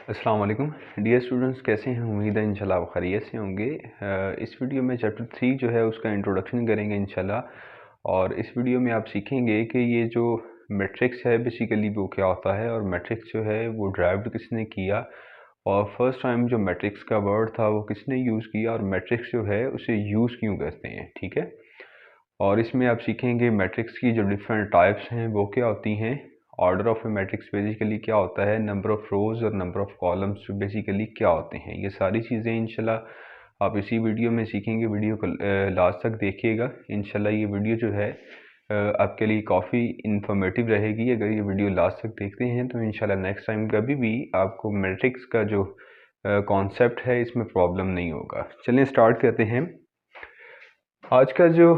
अस्सलाम वालेकुम dear students, कैसे हैं? उम्मीद है इंशाल्लाह आप खैरियत से होंगे। इस वीडियो में चैप्टर 3 जो है उसका इंट्रोडक्शन करेंगे इंशाल्लाह। और इस वीडियो में आप सीखेंगे कि ये जो मैट्रिक्स है बेसिकली वो क्या होता है, और मैट्रिक्स जो है वो ड्राइव्ड किसने किया, और फर्स्ट टाइम जो मैट्रिक्स का वर्ड था वो किसने यूज़ किया, और मैट्रिक्स जो है उसे यूज़ क्यों करते हैं। ठीक है। और इसमें आप सीखेंगे मैट्रिक्स की जो डिफरेंट टाइप्स हैं वो क्या होती हैं, order of A matrix basically क्या होता है, नंबर ऑफ रोज और नंबर ऑफ कॉलम्स बेसिकली क्या होते हैं। ये सारी चीज़ें इंशाल्लाह आप इसी वीडियो में सीखेंगे। वीडियो को लास्ट तक देखिएगा। इंशाल्लाह ये वीडियो जो है आपके लिए काफ़ी इंफॉर्मेटिव रहेगी। अगर ये वीडियो लास्ट तक देखते हैं तो इंशाल्लाह नेक्स्ट टाइम कभी भी आपको मैट्रिक्स का जो कॉन्सेप्ट है इसमें प्रॉब्लम नहीं होगा। चलिए स्टार्ट करते हैं। आज का जो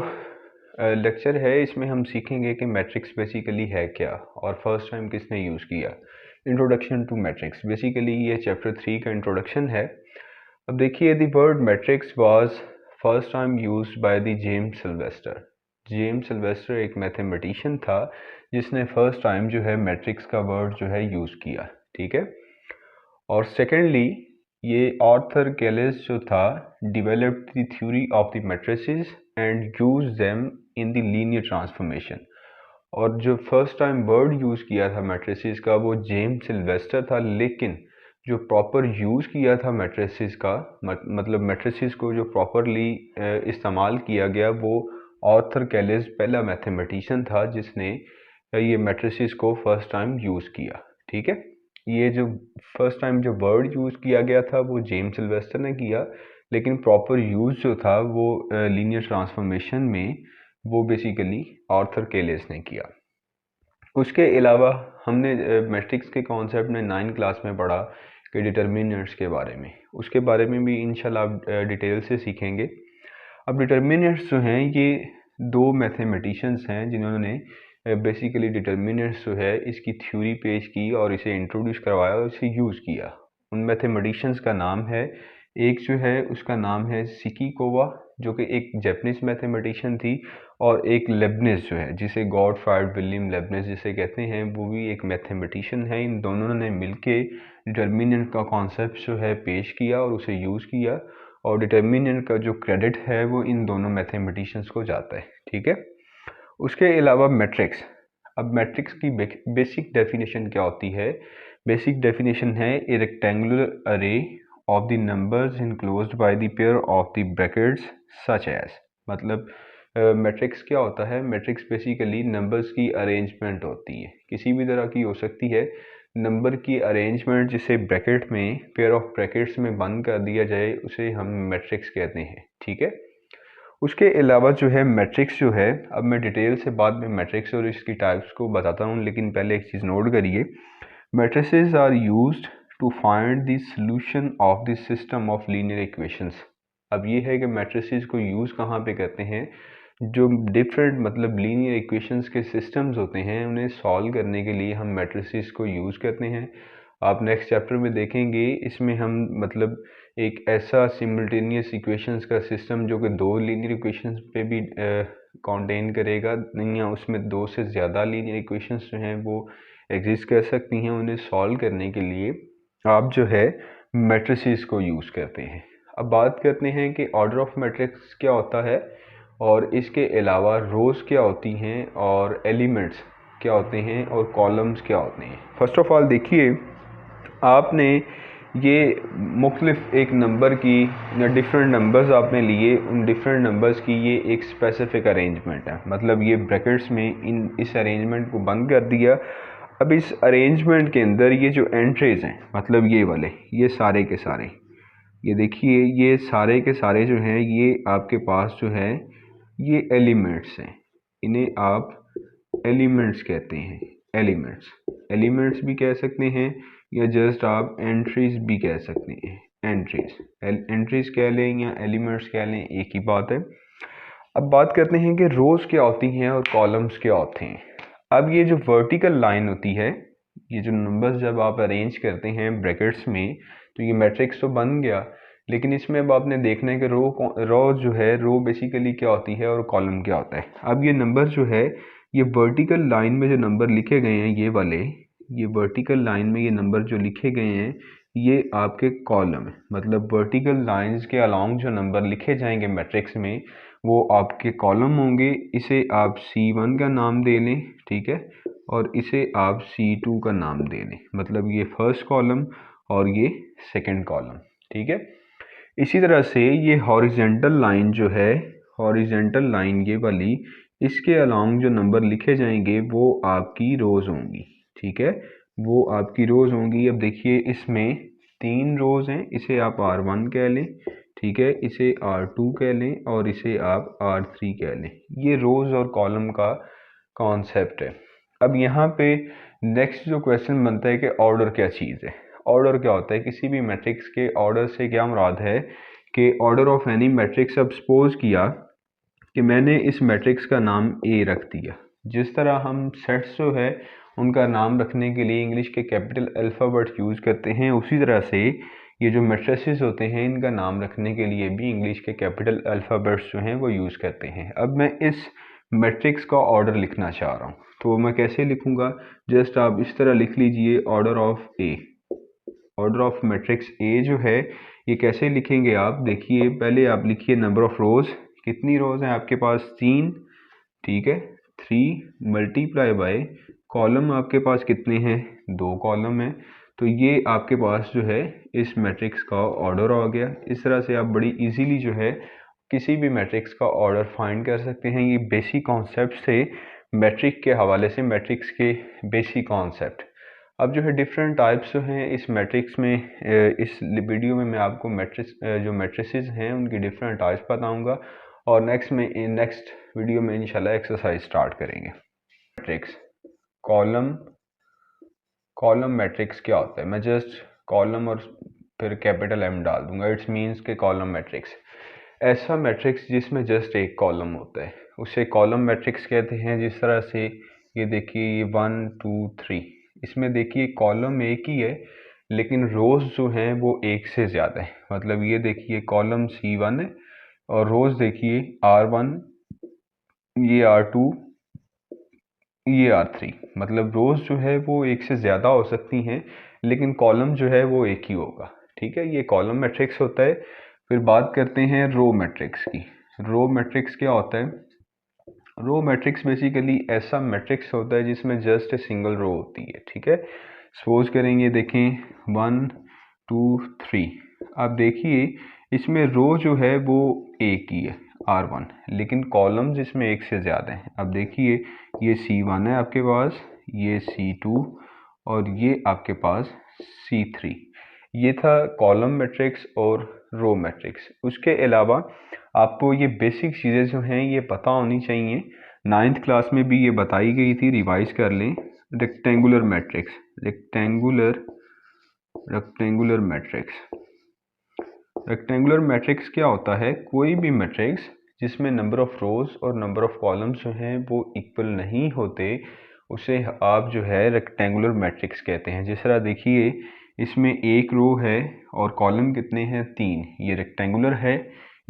लेक्चर है इसमें हम सीखेंगे कि मैट्रिक्स बेसिकली है क्या, और फर्स्ट टाइम किसने यूज़ किया। इंट्रोडक्शन टू मैट्रिक्स, बेसिकली ये चैप्टर 3 का इंट्रोडक्शन है। अब देखिए, the word matrix was first time used by the James Sylvester. James Sylvester एक मैथमेटिशियन था जिसने फर्स्ट टाइम जो है मैट्रिक्स का वर्ड जो है यूज़ किया। ठीक है। और सेकेंडली ये आर्थर गैलेस जो था developed the theory of the matrices and use them in the linear transformation. और जो फर्स्ट टाइम वर्ड यूज़ किया था मैट्रिसेस का वो जेम्स सिल्वेस्टर था, लेकिन जो प्रॉपर यूज़ किया था मैट्रिसेस का मतलब मैट्रिसेस को जो प्रॉपरली इस्तेमाल किया गया वो आर्थर गैलेस पहला मैथमेटिशियन था जिसने ये मैट्रिसेस को फर्स्ट टाइम यूज़ किया। ठीक है। ये जो फर्स्ट टाइम जो वर्ड यूज़ किया गया था वो जेम्स सिल्वेस्टर ने किया, लेकिन प्रॉपर यूज़ जो था वो लीनियर ट्रांसफॉर्मेशन में वो बेसिकली आर्थर गैलेस ने किया। उसके अलावा हमने मैट्रिक्स के कॉन्सेप्ट में 9 क्लास में पढ़ा कि डिटर्मिनेंट्स के बारे में, उसके बारे में भी इंशाल्लाह आप डिटेल से सीखेंगे। अब डिटर्मिनेंट्स जो हैं ये दो मैथमेटिशियंस हैं जिन्होंने बेसिकली डिटर्मिनेंट्स जो है इसकी थ्योरी पेश की और इसे इंट्रोड्यूस करवाया और इसे यूज़ किया। उन मैथमेटिशियंस का नाम है, एक जो है उसका नाम है सिकिकोवा जो कि एक जापानीज मैथमेटिशियन थी, और एक लेबनिज जो है जिसे गॉडफ्राइड विलियम लेबनिज जिसे कहते हैं वो भी एक मैथमेटिशियन है। इन दोनों ने मिलके डिटर्मिनेंट का कॉन्सेप्ट जो है पेश किया और उसे यूज़ किया, और डिटर्मिनेंट का जो क्रेडिट है वो इन दोनों मैथमेटिशियंस को जाता है। ठीक है। उसके अलावा मैट्रिक्स, अब मैट्रिक्स की बेसिक डेफिनेशन क्या होती है? बेसिक डेफिनेशन है a rectangular array of the numbers enclosed by the pair of the brackets such as. मतलब मैट्रिक्स क्या होता है? मैट्रिक्स बेसिकली नंबर्स की अरेंजमेंट होती है, किसी भी तरह की हो सकती है। नंबर की अरेंजमेंट जिसे ब्रैकेट में पेयर ऑफ ब्रैकेट्स में बंद कर दिया जाए उसे हम मैट्रिक्स कहते हैं। ठीक है। उसके अलावा जो है मैट्रिक्स जो है, अब मैं डिटेल से बाद में मैट्रिक्स और इसकी टाइप्स को बताता हूँ, लेकिन पहले एक चीज़ नोट करिए। Matrices are used to find the solution of the system of linear equations. अब ये है कि मैट्रिसेस को यूज़ कहाँ पे करते हैं? जो डिफरेंट मतलब लीनियर इक्वेशंस के सिस्टम्स होते हैं उन्हें सॉल्व करने के लिए हम मैट्रिसेस को यूज़ करते हैं। आप नेक्स्ट चैप्टर में देखेंगे इसमें हम मतलब एक ऐसा सिमल्टेनियस इक्वेशंस का सिस्टम जो कि दो लीनियर इक्वेशंस पे भी कंटेन करेगा, या उसमें दो से ज़्यादा लीनियर इक्वेशंस जो हैं वो एग्जिस्ट कर सकती हैं। उन्हें सॉल्व करने के लिए आप जो है मैट्रिसेस को यूज़ करते हैं। अब बात करते हैं कि ऑर्डर ऑफ मैट्रिक्स क्या होता है, और इसके अलावा रोज़ क्या होती हैं, और एलिमेंट्स क्या होते हैं, और कॉलम्स क्या होते हैं। फर्स्ट ऑफ ऑल देखिए, आपने ये मुख्तलिफ एक नंबर की या डिफरेंट नंबर्स आपने लिए, उन डिफरेंट नंबर्स की ये एक स्पेसिफिक अरेंजमेंट है। मतलब ये ब्रैकेट्स में इस अरेंजमेंट को बंद कर दिया। अब इस अरेंजमेंट के अंदर ये जो एंट्रीज हैं, मतलब ये वाले, ये सारे के सारे, ये देखिए ये सारे के सारे जो हैं ये आपके पास जो है ये एलिमेंट्स हैं। इन्हें आप एलिमेंट्स कहते हैं। एलिमेंट्स, एलिमेंट्स भी कह सकते हैं या जस्ट आप एंट्रीज भी कह सकते हैं। एंट्रीज कह लें या एलिमेंट्स कह लें, एक ही बात है। अब बात करते हैं कि रोज क्या होती हैं और कॉलम्स क्या होते हैं। अब ये जो वर्टिकल लाइन होती है, ये जो नंबर्स जब आप अरेंज करते हैं ब्रैकेट्स में, तो ये मैट्रिक्स तो बन गया, लेकिन इसमें अब आपने देखना है कि रो जो है, रो बेसिकली क्या होती है और कॉलम क्या होता है। अब ये नंबर जो है, ये वर्टिकल लाइन में जो नंबर लिखे गए हैं ये वाले, ये वर्टिकल लाइन में ये नंबर जो लिखे गए हैं ये आपके कॉलम है, मतलब वर्टिकल लाइंस के अलोंग जो नंबर लिखे जाएंगे मैट्रिक्स में वो आपके कॉलम होंगे। इसे आप C1 का नाम दे लें, ठीक है, और इसे आप C2 का नाम दे लें, मतलब ये फर्स्ट कॉलम और ये सेकंड कॉलम, ठीक है। इसी तरह से ये हॉरिजेंटल लाइन जो है, हॉरिजेंटल लाइन ये वाली, इसके अलोंग जो नंबर लिखे जाएंगे वो आपकी रोज होंगी, ठीक है, वो आपकी रोज होंगी। अब देखिए इसमें 3 रोज हैं, इसे आप R1 कह लें, ठीक है, इसे R2 कह लें और इसे आप R3 कह लें। ये रोज और कॉलम का कॉन्सेप्ट है। अब यहाँ पे नेक्स्ट जो क्वेश्चन बनता है कि ऑर्डर क्या चीज़ है। ऑर्डर क्या होता है, किसी भी मैट्रिक्स के ऑर्डर से क्या मुराद है कि ऑर्डर ऑफ एनी मैट्रिक्स। अब सपोज किया कि मैंने इस मैट्रिक्स का नाम ए रख दिया। जिस तरह हम सेट्स जो है उनका नाम रखने के लिए इंग्लिश के कैपिटल अल्फ़ाबेट यूज़ करते हैं, उसी तरह से ये जो मैट्रिसेस होते हैं इनका नाम रखने के लिए भी इंग्लिश के कैपिटल अल्फ़ाबेट्स जो हैं वो यूज़ करते हैं। अब मैं इस मैट्रिक्स का ऑर्डर लिखना चाह रहा हूँ, तो मैं कैसे लिखूँगा, जस्ट आप इस तरह लिख लीजिए order of A. Order of matrix A जो है ये कैसे लिखेंगे आप देखिए, पहले आप लिखिए नंबर ऑफ रोज। कितनी रोज हैं आपके पास, 3, ठीक है, 3 मल्टीप्लाई बाय कॉलम आपके पास कितने हैं, 2 कॉलम हैं। तो ये आपके पास जो है इस मैट्रिक्स का ऑर्डर आ गया। इस तरह से आप बड़ी इजीली जो है किसी भी मैट्रिक्स का ऑर्डर फाइंड कर सकते हैं। ये बेसिक कॉन्सेप्ट से मैट्रिक के हवाले से, मैट्रिक्स के बेसिक कॉन्सेप्ट। अब जो है डिफरेंट टाइप्स जो हैं इस मैट्रिक्स में, इस वीडियो में मैं आपको जो मैट्रिसेस हैं उनकी डिफरेंट टाइप्स बताऊंगा और नेक्स्ट वीडियो में इंशाल्लाह एक्सरसाइज स्टार्ट करेंगे। मैट्रिक्स कॉलम मैट्रिक्स क्या होता है, मैं जस्ट कॉलम और फिर कैपिटल M डाल दूंगा, इट्स मीन्स के कॉलम मैट्रिक्स। ऐसा मैट्रिक्स जिसमें जस्ट एक कॉलम होता है उसे कॉलम मैट्रिक्स कहते हैं। जिस तरह से ये देखिए, ये 1 2 3, इसमें देखिए कॉलम एक ही है लेकिन रोज जो हैं वो एक से ज़्यादा है। मतलब ये देखिए कॉलम C1 है और रोज देखिए R1, ये R2, ये R3। मतलब रोज जो है वो एक से ज़्यादा हो सकती हैं लेकिन कॉलम जो है वो एक ही होगा, ठीक है। ये कॉलम मैट्रिक्स होता है। फिर बात करते हैं रो मैट्रिक्स की। रो मैट्रिक्स क्या होता है, रो मैट्रिक्स बेसिकली ऐसा मैट्रिक्स होता है जिसमें जस्ट ए सिंगल रो होती है, ठीक है। सपोज करेंगे, देखें 1 2 3, आप देखिए इसमें रो जो है वो एक ही है R1, लेकिन कॉलम्स इसमें एक से ज़्यादा हैं। अब देखिए ये C1 है आपके पास, ये C2 और ये आपके पास C3। ये था कॉलम मैट्रिक्स और रो मैट्रिक्स। उसके अलावा आपको ये बेसिक चीज़ें जो हैं ये पता होनी चाहिए। 9th क्लास में भी ये बताई गई थी, रिवाइज कर लें। रेक्टेंगुलर मैट्रिक्स, रेक्टेंगुलर मैट्रिक्स क्या होता है, कोई भी मैट्रिक्स जिसमें नंबर ऑफ रोज और नंबर ऑफ कॉलम्स जो हैं वो इक्वल नहीं होते उसे आप जो है रेक्टेंगुलर मैट्रिक्स कहते हैं। जिस तरह देखिए इसमें एक रो है और कॉलम कितने हैं, 3, ये रेक्टेंगुलर है।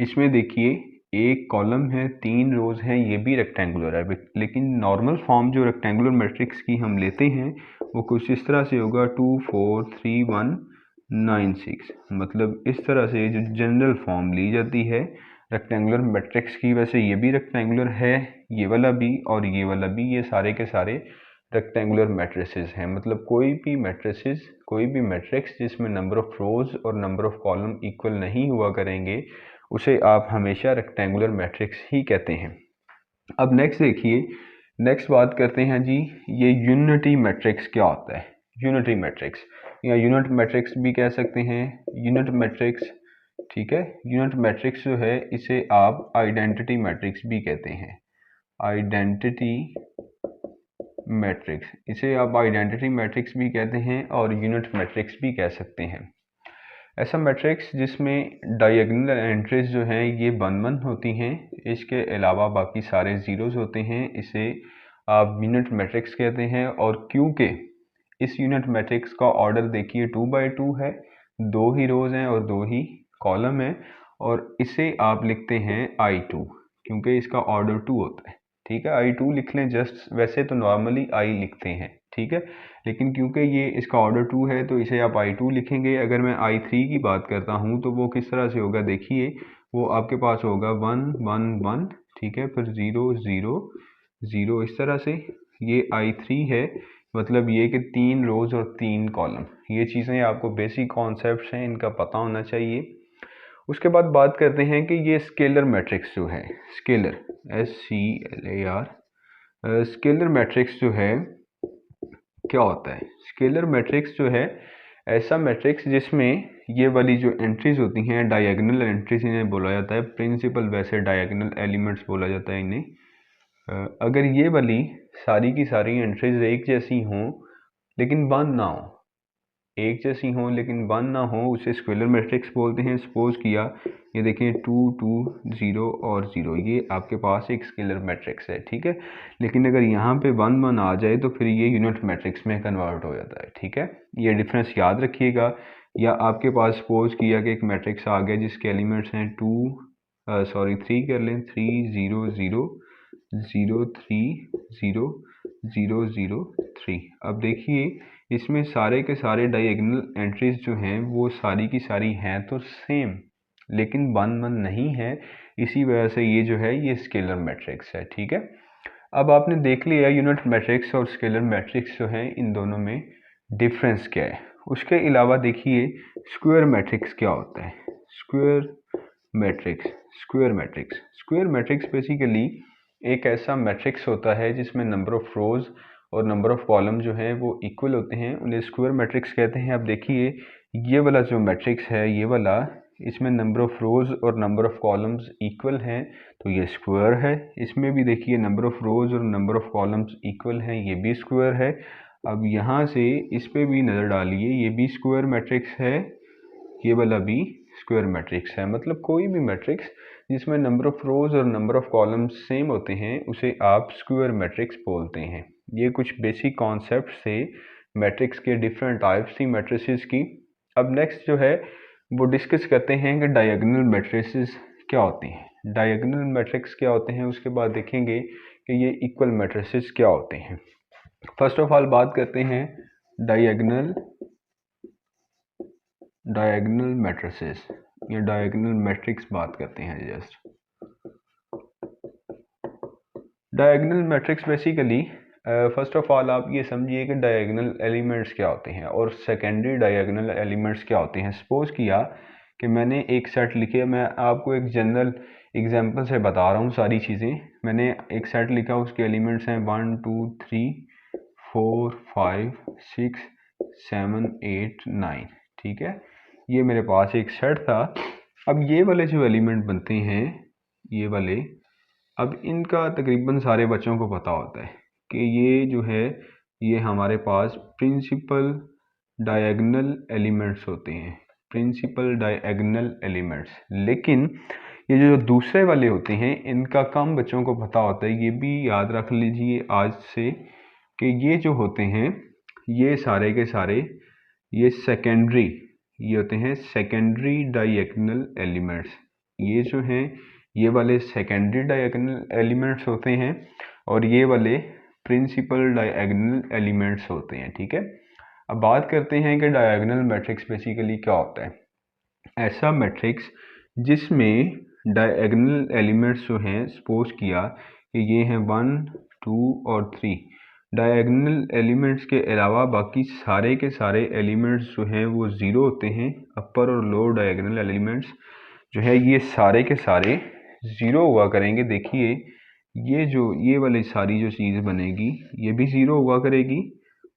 इसमें देखिए एक कॉलम है, 3 रोज हैं, ये भी रेक्टेंगुलर है। लेकिन नॉर्मल फॉर्म जो रेक्टेंगुलर मैट्रिक्स की हम लेते हैं वो कुछ इस तरह से होगा, 2 4 3 1 9 6। मतलब इस तरह से जो जनरल फॉर्म ली जाती है रेक्टेंगुलर मैट्रिक्स की। वैसे ये भी रेक्टेंगुलर है, ये वाला भी और ये वाला भी, ये सारे के सारे रेक्टेंगुलर मैट्रिसेस हैं। मतलब कोई भी मैट्रिक्स जिसमें नंबर ऑफ रोज और नंबर ऑफ कॉलम इक्वल नहीं हुआ करेंगे उसे आप हमेशा रेक्टेंगुलर मैट्रिक्स ही कहते हैं। अब नेक्स्ट देखिए, नेक्स्ट बात करते हैं जी, ये यूनिटी मैट्रिक्स क्या होता है। यूनिटी मैट्रिक्स या यूनिट मैट्रिक्स भी कह सकते हैं, यूनिट मैट्रिक्स, ठीक है। यूनिट मैट्रिक्स जो है इसे आप आइडेंटिटी मैट्रिक्स भी कहते हैं, आइडेंटिटी मैट्रिक्स, इसे आप आइडेंटिटी मैट्रिक्स भी कहते हैं और यूनिट मैट्रिक्स भी कह सकते हैं। ऐसा मैट्रिक्स जिसमें डायगोनल एंट्रीज जो हैं ये 1 1 होती हैं, इसके अलावा बाकी सारे जीरोस होते हैं, इसे आप यूनिट मैट्रिक्स कहते हैं। और क्योंकि इस यूनिट मैट्रिक्स का ऑर्डर देखिए 2 by 2 है, 2 ही रोज हैं और 2 ही कॉलम है, और इसे आप लिखते हैं I2 क्योंकि इसका ऑर्डर 2 होता है, ठीक है। I2 लिख लें जस्ट, वैसे तो नॉर्मली I लिखते हैं, ठीक है। लेकिन क्योंकि ये इसका ऑर्डर 2 है तो इसे आप I2 लिखेंगे। अगर मैं I3 की बात करता हूँ तो वो किस तरह से होगा, देखिए वो आपके पास होगा 1 1 1, ठीक है, फिर 0 0 0, इस तरह से। ये I3 है, मतलब ये कि 3 रोज़ और 3 कॉलम। ये चीज़ें आपको बेसिक कॉन्सेप्ट्स हैं, इनका पता होना चाहिए। उसके बाद बात करते हैं कि ये स्केलर मैट्रिक्स जो है, स्केलर SCLAR, स्केलर मैट्रिक्स जो है क्या होता है। स्केलर मैट्रिक्स जो है ऐसा मैट्रिक्स जिसमें ये वाली जो एंट्रीज होती हैं, डायगोनल एंट्रीज इन्हें बोला जाता है। प्रिंसिपल वैसे डायगोनल एलिमेंट्स बोला जाता है इन्हें। अगर ये वाली सारी की सारी एंट्रीज एक जैसी हों लेकिन वन ना हो, एक जैसी हों लेकिन वन ना हो, उसे स्केलर मैट्रिक्स बोलते हैं। सपोज किया ये देखें 2 2 0 और 0, ये आपके पास एक स्केलर मैट्रिक्स है, ठीक है। लेकिन अगर यहाँ पे 1 1 आ जाए तो फिर ये यूनिट मैट्रिक्स में कन्वर्ट हो जाता है, ठीक है। ये डिफरेंस याद रखिएगा। या आपके पास सपोज किया कि एक मैट्रिक्स आ गया जिसके एलिमेंट्स हैं 3 कर लें, 3 0 0 0 3 0 0 0 3। अब देखिए इसमें सारे के सारे डायगोनल एंट्रीज जो हैं वो सारी की सारी हैं तो सेम, लेकिन 1 1 नहीं है। इसी वजह से ये जो है ये स्केलर मैट्रिक्स है, ठीक है। अब आपने देख लिया यूनिट मैट्रिक्स और स्केलर मैट्रिक्स जो है इन दोनों में डिफरेंस क्या है। उसके अलावा देखिए स्क्वायर मैट्रिक्स क्या होता है। स्क्वायर मैट्रिक्स बेसिकली एक ऐसा मैट्रिक्स होता है जिसमें नंबर ऑफ रोज और नंबर ऑफ कॉलम जो है वो इक्वल होते हैं, उन्हें स्क्वायर मैट्रिक्स कहते हैं। अब देखिए ये वाला जो मैट्रिक्स है, ये वाला, इसमें नंबर ऑफ रोज और नंबर ऑफ कॉलम्स इक्वल हैं तो ये स्क्वायर है। इसमें भी देखिए नंबर ऑफ रोज और नंबर ऑफ कॉलम्स इक्वल हैं, ये भी स्क्वायर है। अब यहाँ से इस पे भी नज़र डालिए, ये भी स्क्वायर मैट्रिक्स है, ये वाला भी स्क्वायर मैट्रिक्स है। मतलब कोई भी मैट्रिक्स जिसमें नंबर ऑफ रोज और नंबर ऑफ कॉलम्स सेम होते हैं उसे आप स्क्वायर मैट्रिक्स बोलते हैं। ये कुछ बेसिक कॉन्सेप्ट से मैट्रिक्स के डिफरेंट टाइप्स थी मैट्रिसेस की। अब नेक्स्ट जो है वो डिस्कस करते हैं कि डायगोनल मैट्रिसेस क्या होते हैं। डायगोनल मैट्रिक्स क्या होते हैं, उसके बाद देखेंगे कि ये इक्वल मैट्रिसेस क्या होते हैं। फर्स्ट ऑफ ऑल बात करते हैं डायगोनल मैट्रिसेस या डायगोनल मैट्रिक्स बात करते हैं। Just diagonal matrix basically first of all आप ये समझिए कि डायगोनल एलिमेंट्स क्या होते हैं और सेकेंडरी डायगोनल एलिमेंट्स क्या होते हैं। सपोज किया कि मैंने एक सेट लिखे, मैं आपको एक जनरल एग्जांपल से बता रहा हूँ सारी चीज़ें। मैंने एक सेट लिखा, उसके एलिमेंट्स हैं 1 2 3 4 5 6 7 8 9, ठीक है। ये मेरे पास एक सेट था। अब ये वाले जो एलिमेंट बनते हैं, ये वाले, अब इनका तकरीबन सारे बच्चों को पता होता है कि ये जो है ये हमारे पास प्रिंसिपल डायगोनल एलिमेंट्स होते हैं, प्रिंसिपल डायगोनल एलिमेंट्स। लेकिन ये जो दूसरे वाले होते हैं इनका कम बच्चों को पता होता है। ये भी याद रख लीजिए आज से कि ये जो होते हैं ये सारे के सारे ये सेकेंडरी, ये होते हैं सेकेंडरी डायगोनल एलिमेंट्स। ये जो हैं ये वाले सेकेंडरी डायगोनल एलिमेंट्स होते हैं और ये वाले प्रिंसिपल डायगोनल एलिमेंट्स होते हैं, ठीक है। अब बात करते हैं कि डायगोनल मैट्रिक्स बेसिकली क्या होता है। ऐसा मैट्रिक्स जिसमें डायगोनल एलिमेंट्स जो हैं, सपोज किया कि ये हैं 1 2 और 3, डायगोनल एलिमेंट्स के अलावा बाकी सारे के सारे एलिमेंट्स जो हैं वो ज़ीरो होते हैं। अपर और लोअर डायगोनल एलिमेंट्स जो है ये सारे के सारे ज़ीरो हुआ करेंगे। देखिए ये वाली सारी जो चीज़ बनेगी ये भी ज़ीरो हुआ करेगी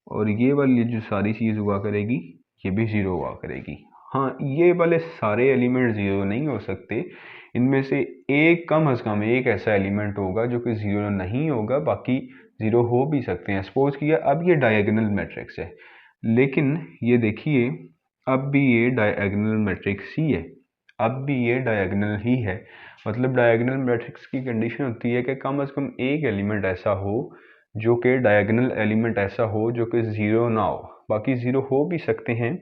और ये वाली जो सारी चीज़ हुआ करेगी ये भी ज़ीरो हुआ करेगी। हाँ, ये वाले सारे एलिमेंट ज़ीरो नहीं हो सकते, इनमें से एक कम से कम एक ऐसा एलिमेंट होगा जो कि ज़ीरो नहीं होगा, बाकी ज़ीरो हो भी सकते हैं। सपोज किया अब ये डायगोनल मैट्रिक्स है, लेकिन ये देखिए अब भी ये डायगोनल मैट्रिक्स ही है, अब भी ये डायगोनल ही है। मतलब डायगोनल मैट्रिक्स की कंडीशन होती है कि कम से कम एक एलिमेंट ऐसा हो जो कि डायगोनल एलिमेंट ऐसा हो जो कि ज़ीरो ना हो, बाकी ज़ीरो हो भी सकते हैं।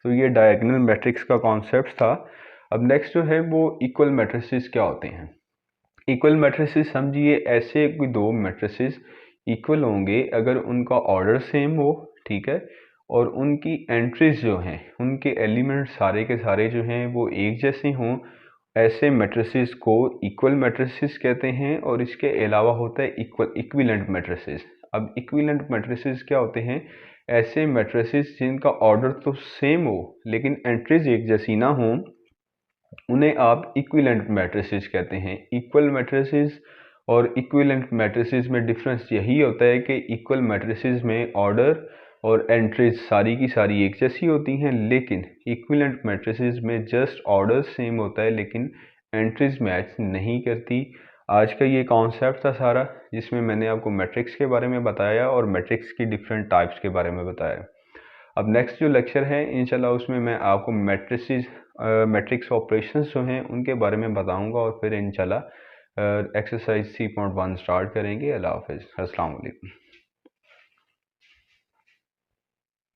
तो ये डायगोनल मैट्रिक्स का कॉन्सेप्ट था। अब नेक्स्ट जो है वो इक्वल मैट्रिसेस क्या होते हैं। इक्वल मैट्रिसेस समझिए ऐसे कोई दो मैट्रिसेस इक्वल होंगे अगर उनका ऑर्डर सेम हो, ठीक है, और उनकी एंट्रीज जो हैं, उनके एलिमेंट सारे के सारे जो हैं वो एक जैसे हों। ऐसे मैट्रिसेस को इक्वल मैट्रिसेस कहते हैं, और इसके अलावा होता है इक्विवेलेंट मैट्रिसेस। अब इक्विवेलेंट मैट्रिसेस क्या होते हैं? ऐसे मैट्रिसेस जिनका ऑर्डर तो सेम हो लेकिन एंट्रीज एक जैसी ना हो, उन्हें आप इक्विवेलेंट मैट्रिसेस कहते हैं। इक्वल मैट्रिसेस और इक्विवेलेंट मैट्रिसेस में डिफरेंस यही होता है कि इक्वल मैट्रिसेस में ऑर्डर और एंट्रीज सारी की सारी एक जैसी होती हैं, लेकिन इक्विवेलेंट मैट्रिसेस में जस्ट ऑर्डर सेम होता है लेकिन एंट्रीज मैच नहीं करती। आज का ये कॉन्सेप्ट था सारा, जिसमें मैंने आपको मैट्रिक्स के बारे में बताया और मैट्रिक्स की डिफरेंट टाइप्स के बारे में बताया। अब नेक्स्ट जो लेक्चर है इंशाल्लाह, उसमें मैं आपको मैट्रिक्स ऑपरेशंस जो हैं उनके बारे में बताऊंगा, और फिर इंशाल्लाह एक्सरसाइज 3.1 स्टार्ट करेंगे। अल्लाह हाफिज़, अस्सलाम वालेकुम।